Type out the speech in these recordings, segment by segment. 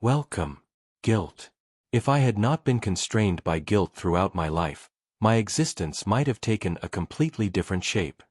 Welcome, guilt. If I had not been constrained by guilt throughout my life, my existence might have taken a completely different shape.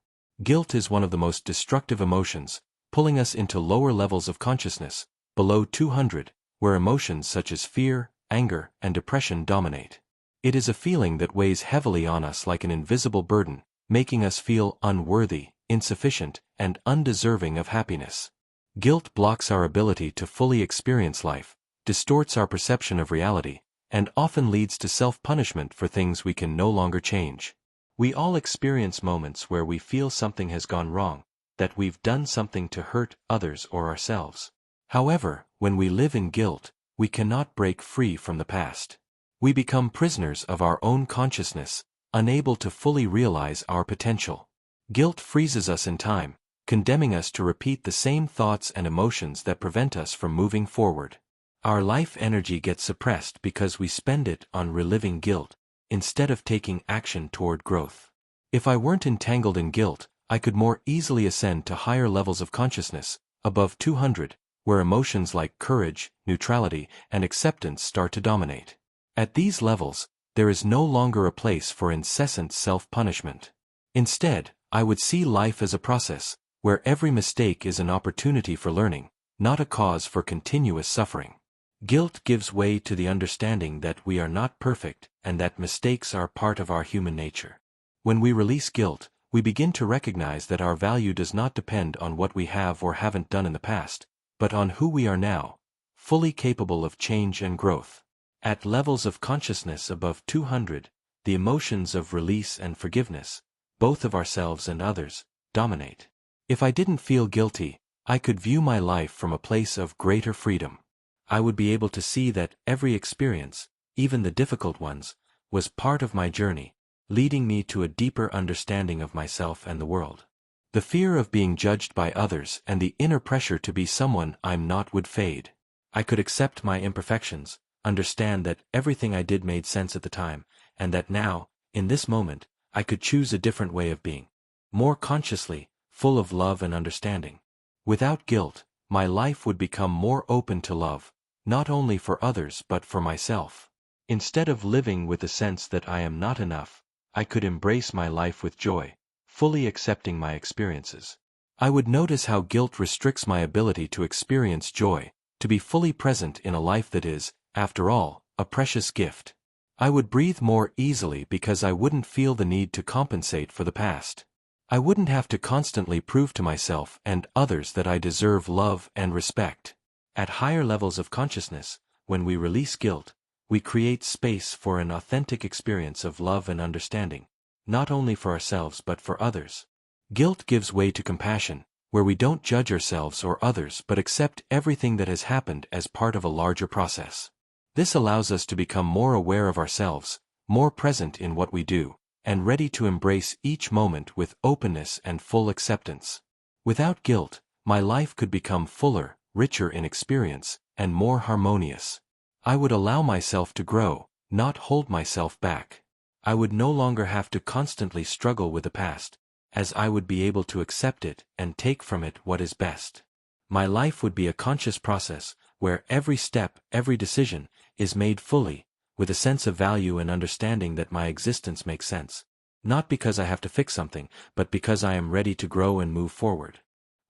Guilt is one of the most destructive emotions, pulling us into lower levels of consciousness, below 200, where emotions such as fear, anger, and depression dominate. It is a feeling that weighs heavily on us like an invisible burden, making us feel unworthy, insufficient, and undeserving of happiness. Guilt blocks our ability to fully experience life, distorts our perception of reality, and often leads to self-punishment for things we can no longer change. We all experience moments where we feel something has gone wrong, that we've done something to hurt others or ourselves. However, when we live in guilt, we cannot break free from the past. We become prisoners of our own consciousness, unable to fully realize our potential. Guilt freezes us in time, condemning us to repeat the same thoughts and emotions that prevent us from moving forward. Our life energy gets suppressed because we spend it on reliving guilt, instead of taking action toward growth. If I weren't entangled in guilt, I could more easily ascend to higher levels of consciousness, above 200, where emotions like courage, neutrality, and acceptance start to dominate. At these levels, there is no longer a place for incessant self-punishment. Instead, I would see life as a process, where every mistake is an opportunity for learning, not a cause for continuous suffering. Guilt gives way to the understanding that we are not perfect and that mistakes are part of our human nature. When we release guilt, we begin to recognize that our value does not depend on what we have or haven't done in the past, but on who we are now, fully capable of change and growth. At levels of consciousness above 200, the emotions of release and forgiveness, both of ourselves and others, dominate. If I didn't feel guilty, I could view my life from a place of greater freedom. I would be able to see that every experience, even the difficult ones, was part of my journey, leading me to a deeper understanding of myself and the world. The fear of being judged by others and the inner pressure to be someone I'm not would fade. I could accept my imperfections, understand that everything I did made sense at the time, and that now, in this moment, I could choose a different way of being. More consciously, full of love and understanding. Without guilt, my life would become more open to love, not only for others but for myself. Instead of living with the sense that I am not enough, I could embrace my life with joy, fully accepting my experiences. I would notice how guilt restricts my ability to experience joy, to be fully present in a life that is, after all, a precious gift. I would breathe more easily because I wouldn't feel the need to compensate for the past. I wouldn't have to constantly prove to myself and others that I deserve love and respect. At higher levels of consciousness, when we release guilt, we create space for an authentic experience of love and understanding, not only for ourselves but for others. Guilt gives way to compassion, where we don't judge ourselves or others but accept everything that has happened as part of a larger process. This allows us to become more aware of ourselves, more present in what we do, and ready to embrace each moment with openness and full acceptance. Without guilt, my life could become fuller, richer in experience, and more harmonious. I would allow myself to grow, not hold myself back. I would no longer have to constantly struggle with the past, as I would be able to accept it and take from it what is best. My life would be a conscious process, where every step, every decision, is made fully, with a sense of value and understanding that my existence makes sense. Not because I have to fix something, but because I am ready to grow and move forward.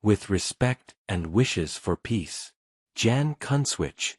With respect and wishes for peace. Jan Kunswich.